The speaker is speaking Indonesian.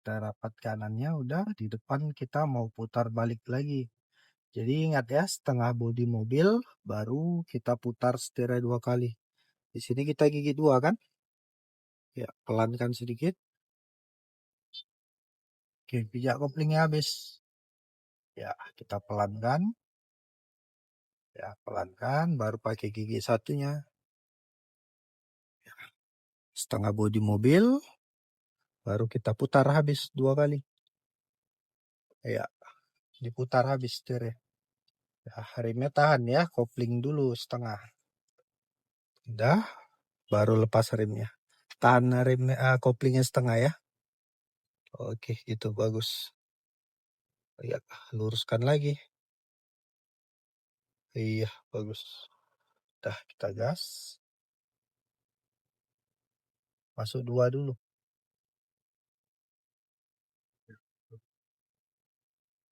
kita rapat kanannya udah, di depan kita mau putar balik lagi. Jadi ingat ya, setengah bodi mobil baru kita putar setirnya 2 kali. Di sini kita gigi 2 kan? Ya, pelankan sedikit. Oke, pijak koplingnya habis. Ya, kita pelankan. Ya, pelankan baru pakai gigi satunya. Ya, setengah bodi mobil baru kita putar habis 2 kali. Ya, diputar habis setirnya. Ya, remnya tahan ya, kopling dulu setengah. Udah, baru lepas remnya. Tahan remnya, koplingnya setengah ya. Oke, itu bagus. Ya, luruskan lagi. Iya, bagus. Udah, kita gas. Masuk 2 dulu.